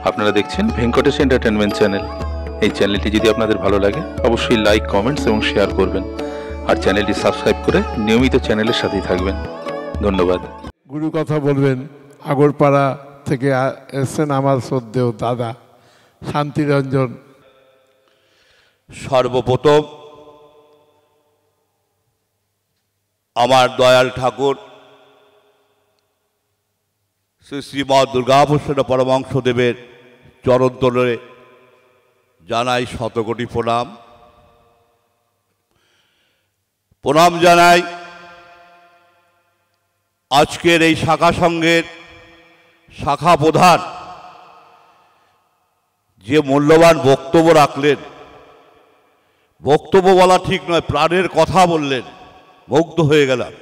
আপনারা দেখছেন Venkatesh entertainment channel. এই চ্যানেলটি যদি আপনাদের ভালো লাগে অবশ্যই লাইক, কমেন্টস এবং শেয়ার করবেন, আর চ্যানেলটি সাবস্ক্রাইব করে নিয়মিত চ্যানেলের সাথেই থাকবেন। ধন্যবাদ। গুরু কথা বলবেন আগরপাড়া থেকে এসেছেন আমার শ্রদ্ধেয় দাদা শান্তিরঞ্জন। সর্বপ্রথম আমার দয়াল ঠাকুর শ্রী শ্রীমৎ দুর্গাভূষণ পরমহংসদেবের চরণতলে জানাই শতকোটি প্রণাম। প্রণাম জানাই আজকের এই শাখা সংঘের শাখা প্রধান যে মূল্যবান বক্তব্য রাখলেন। বক্তব্য বলা ঠিক নয়, প্রাণের কথা বললেন, মুগ্ধ হয়ে গেলাম।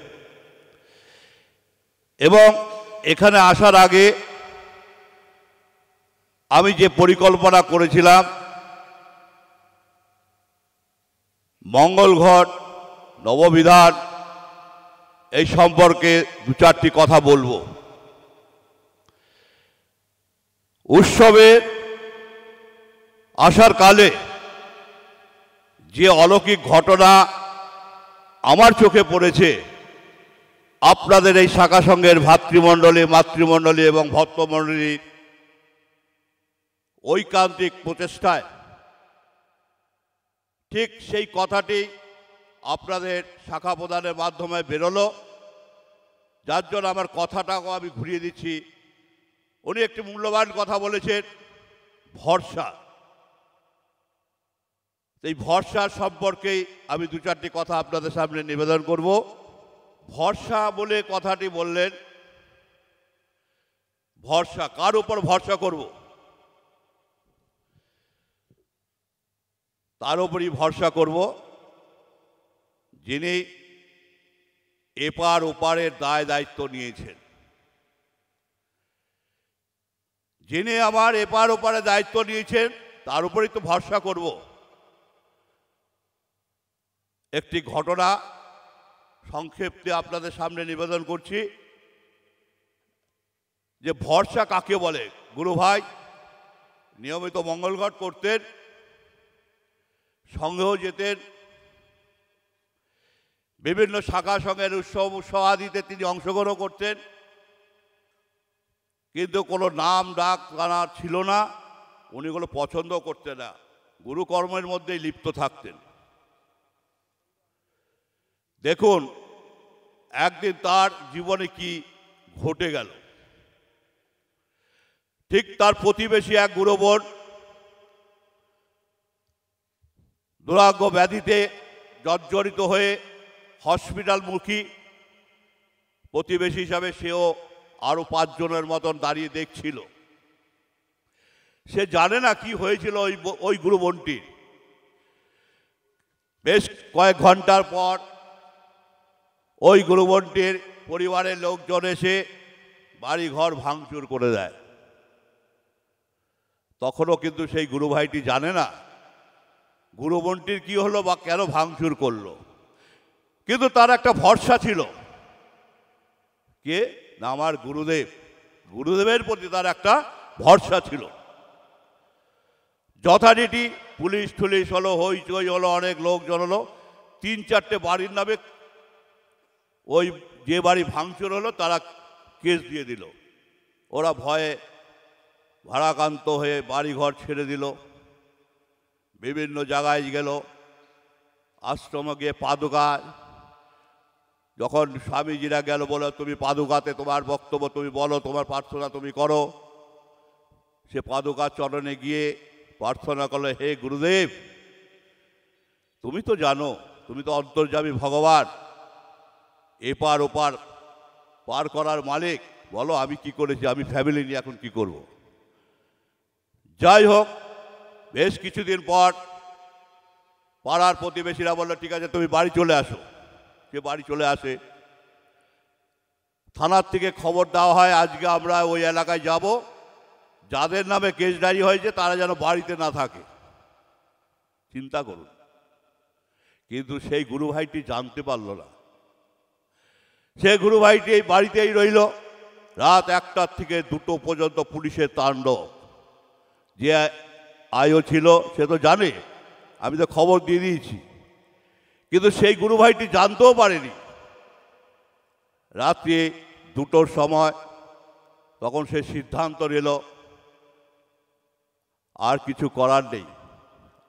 এবং এখানে আসার আগে আমি যে পরিকল্পনা করেছিলাম মঙ্গলঘট নববিধান এই সম্পর্কে দু চারটি কথা বলবো। উৎসবে আসার কালে যে অলৌকিক ঘটনা আমার চোখে পড়েছে, আপনাদের এই শাখা সংঘের ভাতৃমণ্ডলী, মাতৃমণ্ডলী এবং ভক্তমণ্ডলীর ঐকান্তিক প্রচেষ্টায় ঠিক সেই কথাটি আপনাদের শাখা প্রদানের মাধ্যমে বেরোলো, যার জন্য আমার কথাটাও আমি ঘুরিয়ে দিচ্ছি। উনি একটি মূল্যবান কথা বলেছেন, ভরসা। এই ভরসা সম্পর্কেই আমি দু চারটি কথা আপনাদের সামনে নিবেদন করব। ভরসা বলে কথাটি বললেন, ভরসা কার উপর ভরসা করব? তার উপরই ভরসা করব যিনি এপার ওপারের দায় দায়িত্ব নিয়েছেন। যিনি আমার এপার ওপারে দায়িত্ব নিয়েছেন তার উপরই তো ভরসা করব। একটি ঘটনা সংক্ষেপে আপনাদের সামনে নিবেদন করছি যে ভরসা কাকে বলে। গুরু ভাই নিয়মিত মঙ্গলঘট করতেন, সঙ্গেও যেতেন, বিভিন্ন শাখা সংঘের উৎসব সভাদিতে তিনি অংশগ্রহণ করতেন, কিন্তু কোনো নাম ডাক জানা ছিল না। উনি কোনো পছন্দ করতেন না, গুরুকর্মের মধ্যেই লিপ্ত থাকতেন। দেখুন একদিন তার জীবনে কি ঘটে গেল। ঠিক তার প্রতিবেশী এক গুরুবর দুরারোগ্য ব্যাধিতে জর্জরিত হয়ে হসপিটালমুখী। প্রতিবেশী হিসাবে সেও আরো 5 জনের মতন দাঁড়িয়ে দেখছিল। সে জানে না কি হয়েছিল ওই গুরুবনটির। বেশ কয়েক ঘন্টার পর ওই গুরুবনটির পরিবারের লোকজন এসে বাড়ি ঘর ভাঙচুর করে দেয়। তখনও কিন্তু সেই গুরু ভাইটি জানে না গুরুবনটির কি হলো বা কেন ভাঙচুর করলো, কিন্তু তার একটা ভরসা ছিল। কে না? আমার গুরুদেব। গুরুদেবের প্রতি তার একটা ভরসা ছিল। যথারীতি পুলিশ টুলিশ হলো, হইচই হলো, অনেক লোকজন হলো। 3-4টে বাড়ির নামে ওই যে বাড়ি ভাঙচুর হলো তারা কেস দিয়ে দিল। ওরা ভয়ে ভারাক্রান্ত হয়ে বাড়িঘর ছেড়ে দিল, বিভিন্ন জায়গায় গেল। আশ্রমে গিয়ে পাদুকা, যখন স্বামীজিরা গেল বলে তুমি পাদুকাতে তোমার বক্তব্য তুমি বলো, তোমার প্রার্থনা তুমি করো। সে পাদুকা চরণে গিয়ে প্রার্থনা করলো, হে গুরুদেব, তুমি তো জানো, তুমি তো অন্তর্যামী ভগবান, এপার ওপার পার করার মালিক। বলো আমি কি করেছি, আমি ফ্যামিলি নিয়ে এখন কি করব। যাই হোক, বেশ কিছুদিন পর পাড়ার প্রতিবেশীরা বললো ঠিক আছে তুমি বাড়ি চলে আসো। সে বাড়ি চলে আসে। থানার থেকে খবর দেওয়া হয় আজকে আমরা ওই এলাকায় যাব, যাদের নামে কেস ডায়েরি হয়েছে তারা যেন বাড়িতে না থাকে। চিন্তা করুন। কিন্তু সেই গুরু ভাইটি জানতে পারল না। সে গুরু ভাইটি এই বাড়িতেই রইল। রাত 1টা থেকে 2টো পর্যন্ত পুলিশের তাণ্ডব। যে আয়ও ছিল সে তো জানে, আমি তো খবর দিয়ে দিয়েছি, কিন্তু সেই গুরু ভাইটি জানতেও পারেনি। রাত্রি 2টোর সময় তখন সে সিদ্ধান্ত নিল আর কিছু করার নেই,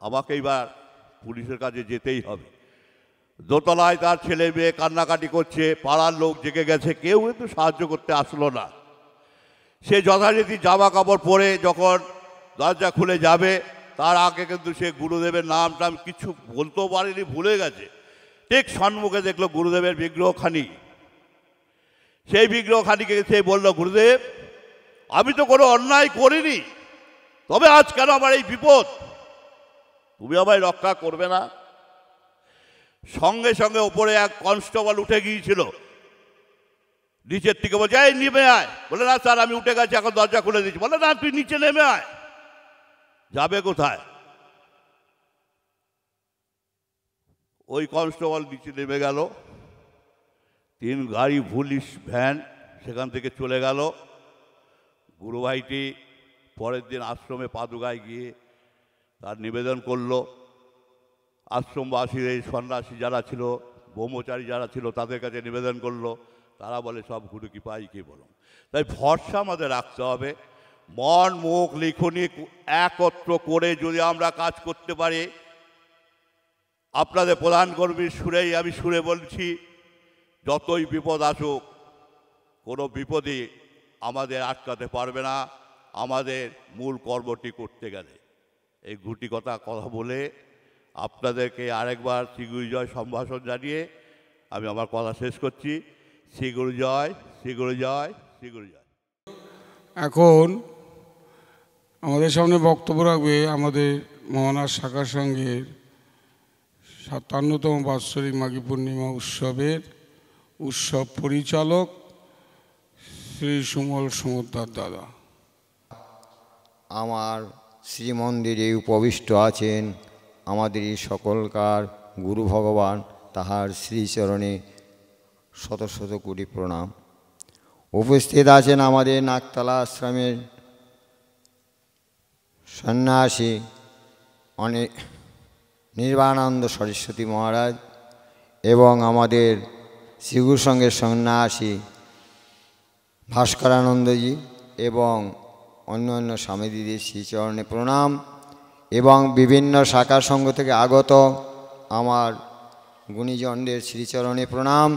আমাকে এইবার পুলিশের কাছে যেতেই হবে। দোতলায় তার ছেলে মেয়ে কান্নাকাটি করছে, পাড়ার লোক জেগে গেছে, কেউ কিন্তু সাহায্য করতে আসলো না। সে যথারীতি জামা কাপড় পরে যখন দরজা খুলে যাবে, তার আগে কিন্তু সে গুরুদেবের নাম টাম কিছু বলতেও পারেনি, ভুলে গেছে। ঠিক সম্মুখে দেখলো গুরুদেবের বিগ্রহখানি। সেই বিগ্রহখানিকে সে বলল, গুরুদেব আমি তো কোনো অন্যায় করিনি, তবে আজ কেন আমার এই বিপদ, তুমি আমায় রক্ষা করবে না? সঙ্গে সঙ্গে ওপরে এক কনস্টেবল উঠে গিয়েছিল, নিচের থেকে বলছে, এই নেমে আয়। বলে, না স্যার আমি উঠে গেছি, এখন দরজা খুলে দিচ্ছি। বলে, না তুই নিচে নেমে আয়। যাবে কোথায়? ওই কনস্টেবল নিচে নেমে গেল, 3 গাড়ি পুলিশ ভ্যান সেখান থেকে চলে গেল। গুরু ভাইটি পরের দিন আশ্রমে পাদুকায় গিয়ে তার নিবেদন করলো। আশ্রমবাসীর এই সন্ন্যাসী যারা ছিল, ব্রহ্মচারী যারা ছিল, তাদের কাছে নিবেদন করলো। তারা বলে, সব গুরু কি পাই কে বলুন। তাই ভরসা আমাদের রাখতে হবে। মন মুখ লিখনি একত্র করে যদি আমরা কাজ করতে পারি, আপনাদের প্রধান কর্মীর সুরেই আমি সুরে বলছি, যতই বিপদ আসুক কোনো বিপদই আমাদের আটকাতে পারবে না আমাদের মূল কর্মটি করতে গেলে। এই গুটি কথা বলে আপনাদেরকে আরেকবার শ্রী গুরু জয় সম্ভাষণ জানিয়ে আমি আমার কথা শেষ করছি। শ্রী গুরু জয়, শ্রী গুরু জয়, শ্রী গুরু জয়। এখন আমাদের সামনে বক্তব্য রাখবে আমাদের মহানাথ শাখা সংঘের 57তম বাৎসরিক মাঘী পূর্ণিমা উৎসবের উৎসব পরিচালক শ্রী সুমল সমুদ্দার দাদা। আমার শ্রীমন্দিরে উপবিষ্ট আছেন আমাদের এই সকলকার গুরু ভগবান, তাহার শ্রীচরণে শত শত কোটি প্রণাম। উপস্থিত আছেন আমাদের নাকতলা আশ্রমের সন্ন্যাসী অনেক নির্বাণানন্দ সরস্বতী মহারাজ এবং আমাদের শ্রীগুরু সংঘের সন্ন্যাসী ভাস্করানন্দজি এবং অন্য অন্য স্বামীদিদের শ্রীচরণে প্রণাম, এবং বিভিন্ন শাখা সংঘ থেকে আগত আমার গুণীজনদের শ্রীচরণে প্রণাম,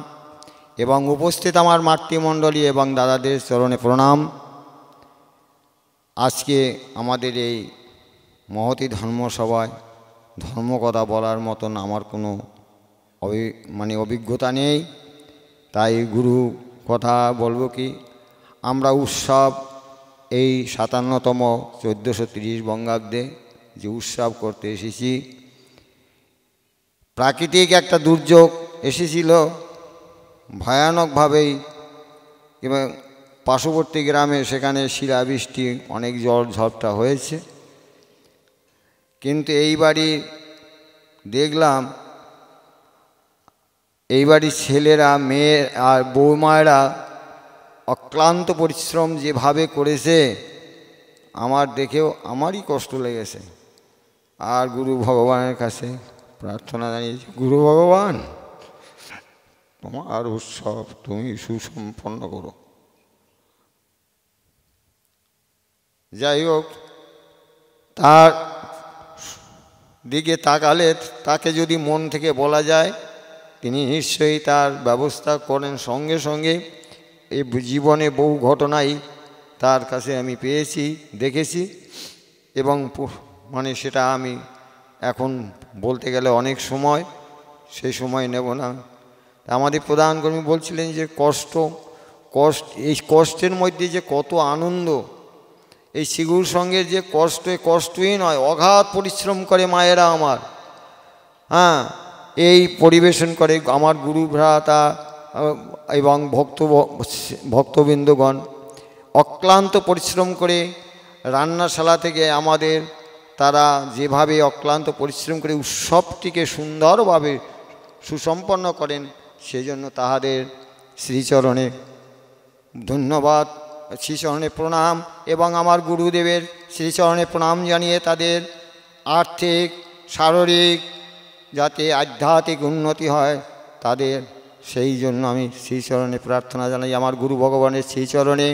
এবং উপস্থিত আমার মাতৃমণ্ডলী এবং দাদাদের চরণে প্রণাম। আজকে আমাদের এই মহতী ধর্মসভায় ধর্মকথা বলার মতন আমার কোনো অভিজ্ঞতা নেই, তাই গুরু কথা বলবো কি, আমরা উৎসব এই 57তম 1430 বঙ্গাব্দে যে উৎসব করতে এসেছি, প্রাকৃতিক একটা দুর্যোগ এসেছিল ভয়ানকভাবেই, এবং পার্শ্ববর্তী গ্রামে সেখানে শিলাবৃষ্টি অনেক ঝড় ঝড়টা হয়েছে। কিন্তু এইবারই দেখলাম এইবারই ছেলেরা, মেয়ে আর বৌমায়েরা অক্লান্ত পরিশ্রম যেভাবে করেছে আমার দেখেও আমারই কষ্ট লেগেছে। আর গুরু ভগবানের কাছে প্রার্থনা জানিয়েছি, গুরু ভগবান তোমার উৎসব তুমি সুসম্পন্ন করো। যাই হোক, তার দিকে তাকালে তাকে যদি মন থেকে বলা যায়, তিনি নিশ্চয়ই তার ব্যবস্থা করেন। সঙ্গে সঙ্গে এই জীবনে বহু ঘটনাই তার কাছে আমি পেয়েছি, দেখেছি, এবং সেটা আমি এখন বলতে গেলে অনেক সময়, সেই সময় নেব না। আমাদের প্রধান কর্মী বলছিলেন যে এই কষ্টের মধ্যে যে কত আনন্দ, এই শ্রীগুরুর সঙ্গে যে কষ্টই নয়, অগাধ পরিশ্রম করে মায়েরা আমার, এই পরিবেশন করে আমার গুরু ভ্রাতা এবং ভক্তবৃন্দগণ অক্লান্ত পরিশ্রম করে রান্নাশালা থেকে আমাদের তারা যেভাবে অক্লান্ত পরিশ্রম করে উৎসবটিকে সুন্দরভাবে সুসম্পন্ন করেন, সেজন্য তাহাদের শ্রীচরণে ধন্যবাদ শ্রীচরণে প্রণাম এবং আমার গুরুদেবের শ্রীচরণে প্রণাম জানিয়ে তাদের আর্থিক শারীরিক যাতে আধ্যাত্মিক উন্নতি হয় তাদের, সেই জন্য আমি শ্রীচরণে প্রার্থনা জানাই আমার গুরু ভগবানের শ্রীচরণে।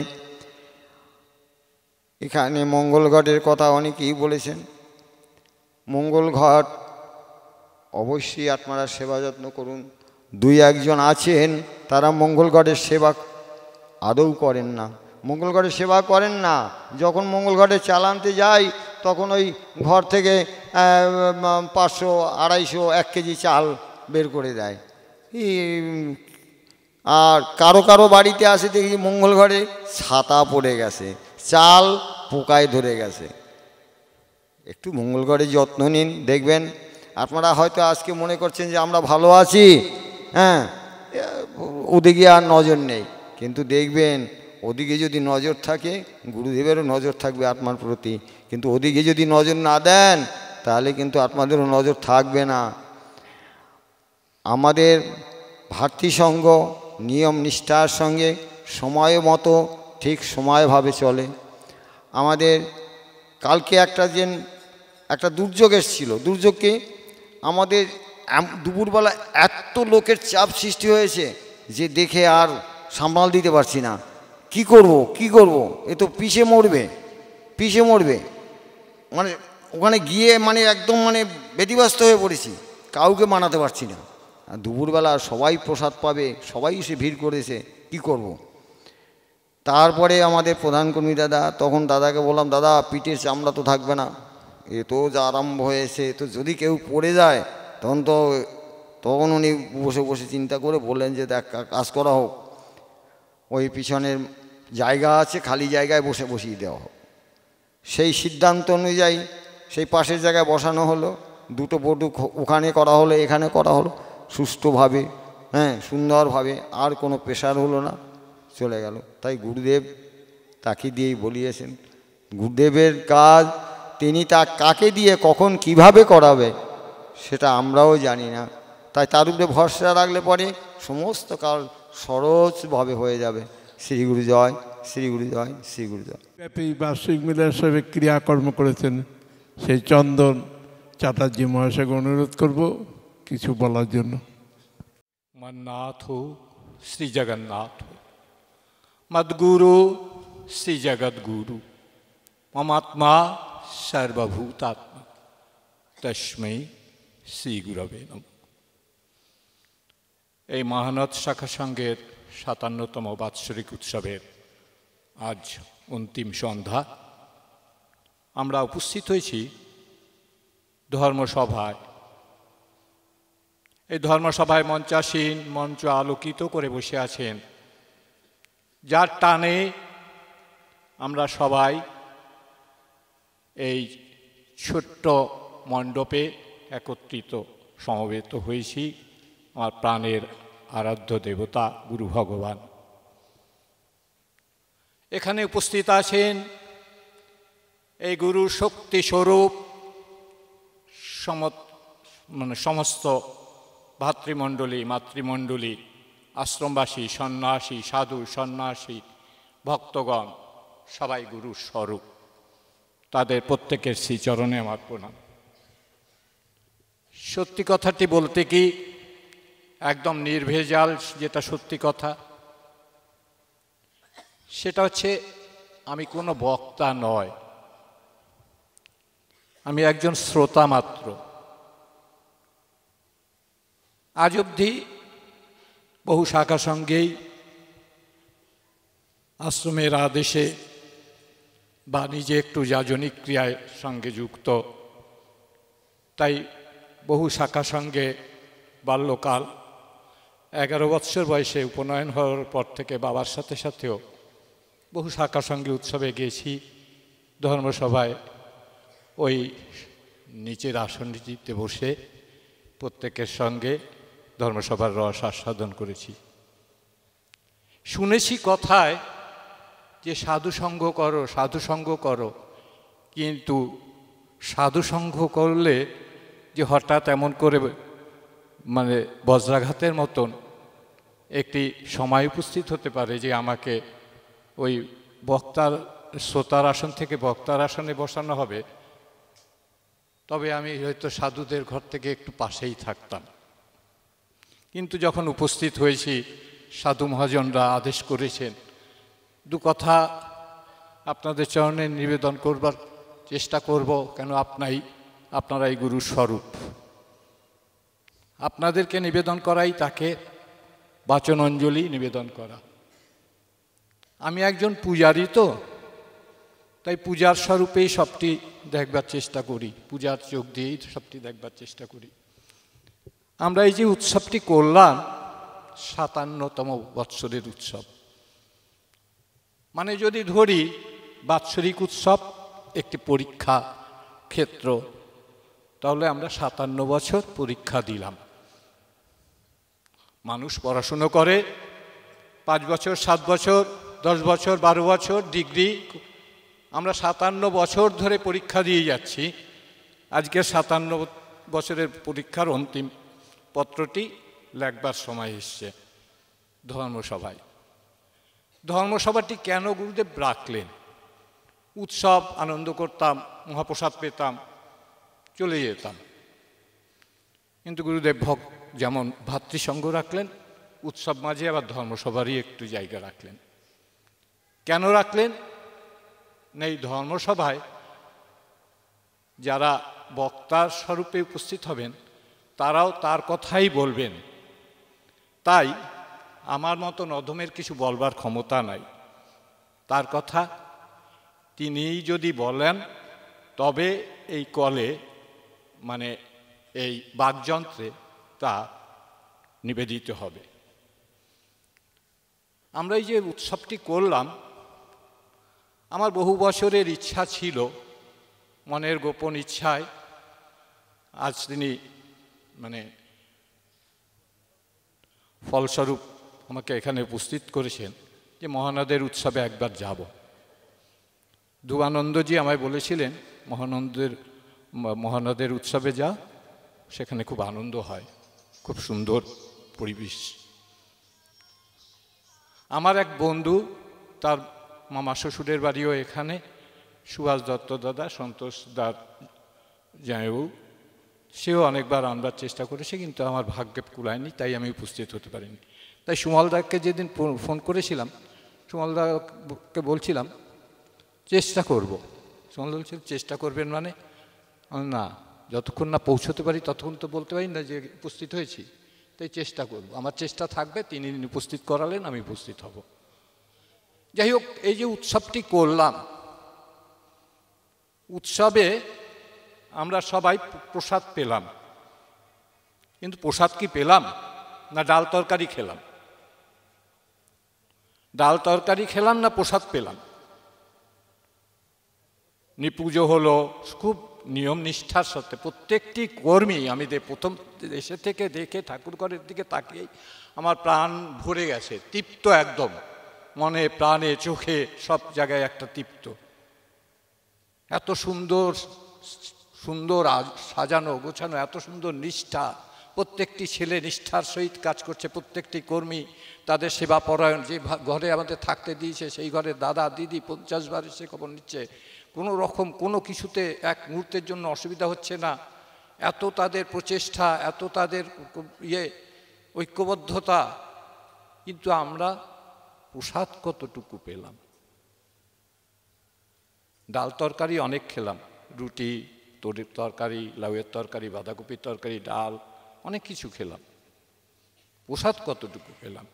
এখানে মঙ্গল ঘটের কথা অনেকেই বলেছেন। মঙ্গল ঘট অবশ্যই আপনারা সেবা যত্ন করুন। দুই একজন আছেন তারা মঙ্গল ঘটের সেবা আদৌ করেন না, মঙ্গল ঘটের সেবা করেন না। যখন মঙ্গল ঘটে চালানতে যাই তখন ওই ঘর থেকে 500, 250, 1 কেজি চাল বের করে দেয়। আর কারো কারো বাড়িতে আসে দেখি মঙ্গল ঘরে ছাতা পড়ে গেছে, চাল পোকায় ধরে গেছে। একটু মঙ্গল ঘরে যত্ন নিন, দেখবেন আপনারা হয়তো আজকে মনে করছেন যে আমরা ভালো আছি, হ্যাঁ ওদিকে আর নজর নেই, কিন্তু দেখবেন ওদিকে যদি নজর থাকে গুরুদেবেরও নজর থাকবে আত্মার প্রতি, কিন্তু ওদিকে যদি নজর না দেন তাহলে কিন্তু আপনাদেরও নজর থাকবে না। আমাদের ভাতৃসঙ্গ নিয়ম নিষ্ঠার সঙ্গে সময় মতো ঠিক সময়ভাবে চলে। আমাদের কালকে একটা দুর্যোগ এসেছিল। দুর্যোগকে আমাদের দুপুরবেলা এত লোকের চাপ সৃষ্টি হয়েছে যে দেখে আর সামাল দিতে পারছি না। কি করব, এ তো পিষে মরবে। মানে ওখানে গিয়ে একদম ব্যতিব্যস্ত হয়ে পড়েছি, কাউকে মানাতে পারছি না। আর দুপুরবেলা সবাই প্রসাদ পাবে, সবাই এসে ভিড় করেছে, কি করব। তারপরে আমাদের প্রধান কর্মী দাদা, তখন দাদাকে বললাম, দাদা পিঠের চামড়া তো থাকবে না, এ তো যা আরম্ভ হয়েছে, তো যদি কেউ পড়ে যায় তখন উনি বসে বসে চিন্তা করে বললেন যে দেখ কাজ করা হোক, ওই পিছনের জায়গা আছে, খালি জায়গায় বসিয়ে দেওয়া হোক। সেই সিদ্ধান্ত অনুযায়ী সেই পাশের জায়গায় বসানো হলো, দুটো বটু ওখানে করা হলো, এখানে করা হলো, সুষ্ঠুভাবে, হ্যাঁ সুন্দরভাবে, আর কোনো প্রেশার হলো না, চলে গেল। তাই গুরুদেব তাকে দিয়েই বলিয়েছেন। গুরুদেবের কাজ তিনি তা কাকে দিয়ে কখন কিভাবে করাবে সেটা আমরাও জানি না। তাই তার উপরে ভরসা রাখলে পরে সমস্ত কাজ সহজভাবে হয়ে যাবে। শ্রী গুরু জয়, শ্রী গুরু জয়, শ্রী গুরু জয়। ব্যাপী বার্ষিক মিলন হিসেবে ক্রিয়াকর্ম করেছেন সেই চন্দন চ্যাটার্জি মহাশয়কে অনুরোধ করব কিছু বলার জন্য। মন্নাথ শ্রী জগন্নাথ, মদ্গুরু শ্রী জগদ্গুরু, মমাত্মা সর্বভূতাত্মা, তস্मै শ্রী গুরবে নমঃ। এই মহানদ শাখা সংঘের ৫৭তম বাৎসরিক উৎসবের আজ অন্তিম সন্ধ্যা। আমরা উপস্থিত হয়েছি ধর্মসভায়। এই ধর্মসভায় মঞ্চাসীন, মঞ্চ আলোকিত করে বসে আছেন, যার টানে আমরা সবাই এই ছোট্ট মণ্ডপে একত্রিত সমবেত হয়েছি। আমার প্রাণের আরাধ্য দেবতা গুরু ভগবান এখানে উপস্থিত আছেন। এই গুরুর শক্তি স্বরূপ সমস্ত ভাতৃমণ্ডলী, মাতৃমণ্ডলী, আশ্রমবাসী, সন্ন্যাসী, সাধু সন্ন্যাসী, ভক্তগণ সবাই গুরুর স্বরূপ। তাদের প্রত্যেকের শ্রীচরণে আমার প্রণাম। সত্যি কথাটি বলতে কি, একদম নির্ভেজাল যেটা সত্যি কথা, সেটা হচ্ছে আমি কোনো বক্তা নয়, আমি একজন শ্রোতা মাত্র। আজ অবধি বহু শাখা সঙ্গেই আশ্রমের আদেশে বা নিজে একটু যাজনিক ক্রিয়ার সঙ্গে যুক্ত, তাই বহু শাখা সঙ্গে বাল্যকাল 11 বৎসর বয়সে উপনয়ন হওয়ার পর থেকে বাবার সাথে সাথেও বহু শাখা সঙ্গে উৎসবে গিয়েছি। ধর্মসভায় ওই নিচের আসনটিতে বসে প্রত্যেকের সঙ্গে ধর্মসভার রস আস্বাদন করেছি। শুনেছি কথায় যে সাধুসঙ্গ করো, সাধুসঙ্গ করো, কিন্তু সাধুসঙ্গ করলে যে হঠাৎ এমন করে বজ্রাঘাতের মতন একটি সময় উপস্থিত হতে পারে যে আমাকে ওই বক্তার শ্রোতার আসন থেকে বক্তার আসনে বসানো হবে, তবে আমি হয়তো সাধুদের ঘর থেকে একটু পাশেই থাকতাম। কিন্তু যখন উপস্থিত হয়েছি, সাধু মহাজনরা আদেশ করেছেন, দু কথা আপনাদের চরণে নিবেদন করবার চেষ্টা করব, কেন আপনারাই গুরু স্বরূপ। আপনাদেরকে নিবেদন করাই তাকে বাচন অঞ্জলি নিবেদন করা। আমি একজন পূজারী, তো তাই পূজার স্বরূপেই সবটি দেখবার চেষ্টা করি, পূজার চোখ দিয়েই সবটি দেখবার চেষ্টা করি। আমরা এই যে উৎসবটি করলাম, 57তম বৎসরের উৎসব, মানে যদি ধরি বাৎসরিক উৎসব একটি পরীক্ষা ক্ষেত্র, তাহলে আমরা 57 বছর পরীক্ষা দিলাম। মানুষ পড়াশুনো করে 5 বছর, 7 বছর, 10 বছর, 12 বছর, ডিগ্রি। আমরা 57 বছর ধরে পরীক্ষা দিয়ে যাচ্ছি। আজকে 57 বছরের পরীক্ষার অন্তিম পত্রটি লেখবার সময় এসছে ধর্মসভায়। ধর্মসভাটি কেন গুরুদেব রাখলেন? উৎসব আনন্দ করতাম, মহাপ্রসাদ পেতাম, চলে যেতাম। কিন্তু গুরুদেব যেমন ভাতৃসঙ্গ রাখলেন, উৎসব মাঝে আবার ধর্মসভারই একটু জায়গা রাখলেন। কেন রাখলেন? এই ধর্মসভায় যারা বক্তার স্বরূপে উপস্থিত হবেন, তারাও তার কথাই বলবেন। তাই আমার মতো অধমের কিছু বলবার ক্ষমতা নাই। তার কথা তিনিই যদি বলেন, তবে এই কলে, মানে এই বাকযন্ত্রে তা নিবেদিত হবে। আমরা এই যে উৎসবটি করলাম, আমার বহু বছরের ইচ্ছা ছিল, মনের গোপন ইচ্ছায় আজ তিনি মানে ফলস্বরূপ আমাকে এখানে উপস্থিত করেছেন যে মহানদের উৎসবে একবার যাব। ধ্রুবানন্দজি আমায় বলেছিলেন, মহানদের উৎসবে যা, সেখানে খুব আনন্দ হয়, খুব সুন্দর পরিবেশ। আমার এক বন্ধু, তার মামা শ্বশুরের বাড়িও এখানে, সুভাষ দত্ত দাদা, সন্তোষ দার জামাইবাবু, সেও অনেকবার আনবার চেষ্টা করেছে, কিন্তু আমার ভাগ্যে কুলায়নি, তাই আমি উপস্থিত হতে পারিনি। তাই সুমলদাকে যেদিন ফোন করেছিলাম, সুমলদাকে বলছিলাম চেষ্টা করব। সুমলদা বলছিল চেষ্টা করবেন মানে? না, যতক্ষণ না পৌঁছতে পারি ততক্ষণ তো বলতে পারি না যে উপস্থিত হয়েছি, তাই চেষ্টা করব। আমার চেষ্টা থাকবে, তিনি উপস্থিত করালেন, আমি উপস্থিত হব। যাই হোক, এই যে উৎসবটি করলাম, উৎসবে আমরা সবাই প্রসাদ পেলাম। কিন্তু প্রসাদ কি পেলাম, না ডাল তরকারি খেলাম? ডাল তরকারি খেলাম না প্রসাদ পেলাম? নিপুজো হলো খুব নিয়ম নিষ্ঠার সাথে। প্রত্যেকটি কর্মী, আমি প্রথম দেশে থেকে দেখে ঠাকুরঘরের দিকে তাকিয়েই আমার প্রাণ ভরে গেছে, তৃপ্ত একদম, মনে প্রাণে চোখে সব জায়গায় একটা তৃপ্ত। এত সুন্দর সুন্দর সাজানো গোছানো, এত সুন্দর নিষ্ঠা, প্রত্যেকটি ছেলে নিষ্ঠার সহিত কাজ করছে, প্রত্যেকটি কর্মী তাদের সেবা পরায়ণ। যে ঘরে আমাদের থাকতে দিয়েছে সেই ঘরে দাদা দিদি 50 বার এসে খবর নিচ্ছে, কোনো রকম কোনো কিছুতে এক মুহূর্তের জন্য অসুবিধা হচ্ছে না। এত তাদের প্রচেষ্টা, এত তাদের ঐক্যবদ্ধতা। কিন্তু আমরা প্রসাদ কতটুকু পেলাম? ডাল তরকারি অনেক খেলাম, রুটি, তরির তরকারি, লাউয়ের তরকারি, বাঁধাকপির তরকারি, ডাল, অনেক কিছু খেলাম। প্রসাদ কতটুকু পেলাম?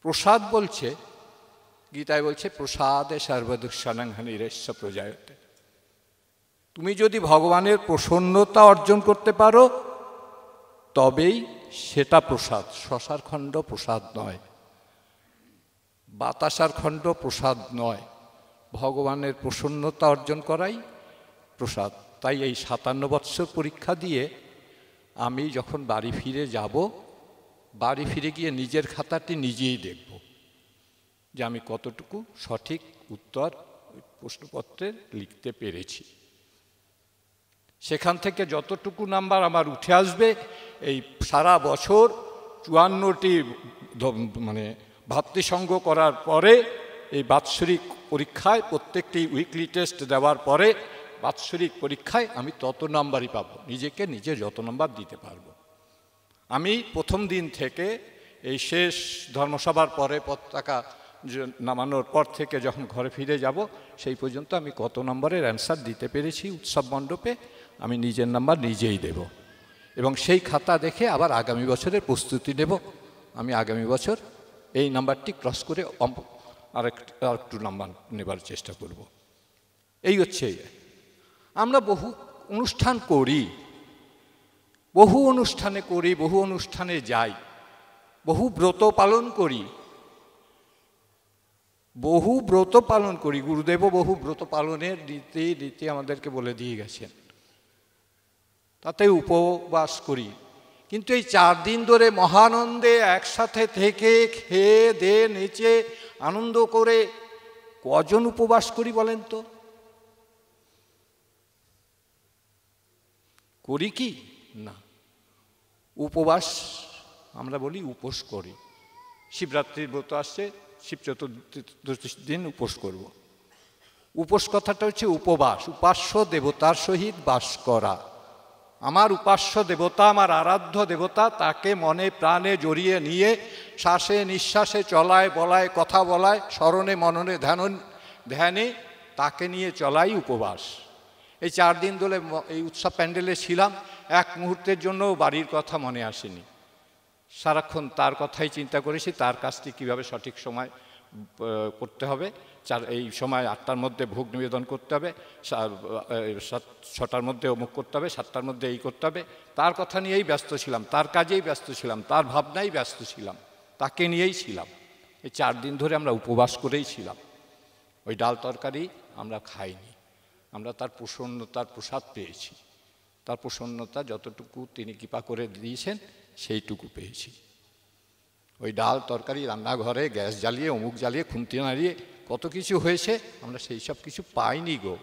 প্রসাদ বলছে, গীতায় বলছে, প্রসাদে সর্বদুঃসানাংহানিরেশ্ব প্রজায়তে। তুমি যদি ভগবানের প্রসন্নতা অর্জন করতে পারো, তবেই সেটা প্রসাদ। শশার খণ্ড প্রসাদ নয়, বাতাসার খণ্ড প্রসাদ নয়, ভগবানের প্রসন্নতা অর্জন করাই প্রসাদ। তাই এই 57 বৎসর পরীক্ষা দিয়ে আমি যখন বাড়ি ফিরে যাব, বাড়ি ফিরে গিয়ে নিজের খাতাটি নিজেই দেখব যে আমি কতটুকু সঠিক উত্তর প্রশ্নপত্রে লিখতে পেরেছি। সেখান থেকে যতটুকু নাম্বার আমার উঠে আসবে, এই সারা বছর 54টি মানে ভাতৃসঙ্গ করার পরে এই বাৎসরিক পরীক্ষায় প্রত্যেকটি উইকলি টেস্ট দেওয়ার পরে বাৎসরিক পরীক্ষায় আমি তত নাম্বারই পাবো, নিজেকে নিজে যত নাম্বার দিতে পারবো। আমি প্রথম দিন থেকে এই শেষ ধর্মসভার পরে পতাকা নামানোর পর থেকে যখন ঘরে ফিরে যাব সেই পর্যন্ত আমি কত নম্বরের অ্যান্সার দিতে পেরেছি উৎসব মণ্ডপে আমি নিজের নাম্বার নিজেই দেব, এবং সেই খাতা দেখে আবার আগামী বছরের প্রস্তুতি নেব। আমি আগামী বছর এই নাম্বারটি ক্রস করে আরেকটু নাম্বার নেবার চেষ্টা করব। এই হচ্ছে, আমরা বহু অনুষ্ঠান করি, বহু অনুষ্ঠানে যাই, বহু ব্রত পালন করি, গুরুদেবও বহু ব্রত পালনের রীতি আমাদেরকে বলে দিয়ে গেছেন, তাতে উপবাস করি। কিন্তু এই 4 দিন ধরে মহানন্দে একসাথে থেকে খেয়ে দে নেচে আনন্দ করে কজন উপবাস করি বলেন তো? করি কি না? উপবাস আমরা বলি উপোস করি। শিবরাত্রির ব্রত আসছে, শিব চতুর্দশী দিন উপোস করব। উপোস কথাটা হচ্ছে উপবাস, উপাস্য দেবতার সহিত বাস করা। আমার উপাস্য দেবতা, আমার আরাধ্য দেবতা, তাকে মনে প্রাণে জড়িয়ে নিয়ে শ্বাসে নিঃশ্বাসে চলায় বলায় কথা বলায় স্মরণে মননে ধ্যানে তাকে নিয়ে চলাই উপবাস। এই 4 দিন ধরে এই উৎসব প্যান্ডেলে ছিলাম, এক মুহূর্তের জন্য বাড়ির কথা মনে আসেনি। সারাক্ষণ তার কথাই চিন্তা করেছি, তার কাজটি কীভাবে সঠিক সময় করতে হবে, এই সময় 8টার মধ্যে ভোগ নিবেদন করতে হবে, 6টার মধ্যে অমুক করতে হবে, 7টার মধ্যে এই করতে হবে, তার কথা নিয়েই ব্যস্ত ছিলাম, তার কাজেই ব্যস্ত ছিলাম, তার ভাবনাই ব্যস্ত ছিলাম, তাকে নিয়েই ছিলাম। এই 4 দিন ধরে আমরা উপবাস করেই ছিলাম। ওই ডাল তরকারি আমরা খাইনি, আমরা তার প্রসন্নতার প্রসাদ পেয়েছি। তার প্রসন্নতা যতটুকু তিনি কৃপা করে দিয়েছেন সেইটুকু পেয়েছি। ওই ডাল তরকারি রান্নাঘরে গ্যাস জ্বালিয়ে অমুক জ্বালিয়ে খুন্তি নাড়িয়ে কত কিছু হয়েছে, আমরা সেই সব কিছু পাইনি গো।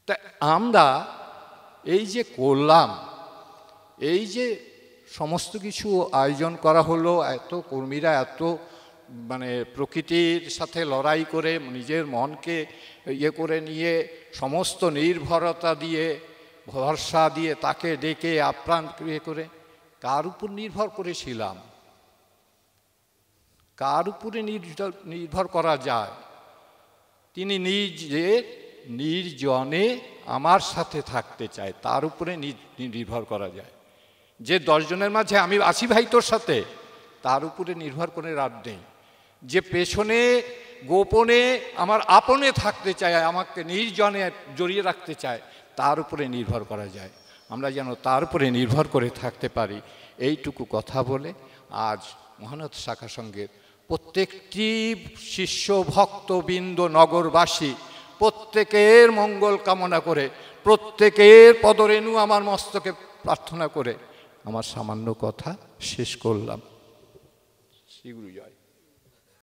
তা আমরা এই যে করলাম, এই যে সমস্ত কিছু আয়োজন করা হলো, এত কর্মীরা এত প্রকৃতির সাথে লড়াই করে নিজের মনকে করে নিয়ে সমস্ত নির্ভরতা দিয়ে ভরসা দিয়ে তাকে ডেকে আপ্রাণ করে কার উপর নির্ভর করেছিলাম? কার উপরে নির্ভর করা যায়? তিনি নির্জনে আমার সাথে থাকতে চায়, তার উপরে নির্ভর করা যায়। যে 10 জনের মাঝে আমি আছি ভাই তোর সাথে, তার উপরে নির্ভর করে রাত নেই। যে পেছনে গোপনে আমার আপনে থাকতে চায়, আমাকে নির্জনে জড়িয়ে রাখতে চায়, তার উপরে নির্ভর করা যায়। আমরা যেন তার উপরে নির্ভর করে থাকতে পারি, এইটুকু কথা বলে আজ মহানাথ শাখা সংঘের প্রত্যেকটি শিষ্য ভক্তবৃন্দ নগরবাসী প্রত্যেকের মঙ্গল কামনা করে, প্রত্যেকের পদরেণু আমার মস্তকে প্রার্থনা করে আমার সামান্য কথা শেষ করলাম। শ্রী গুরু জয়।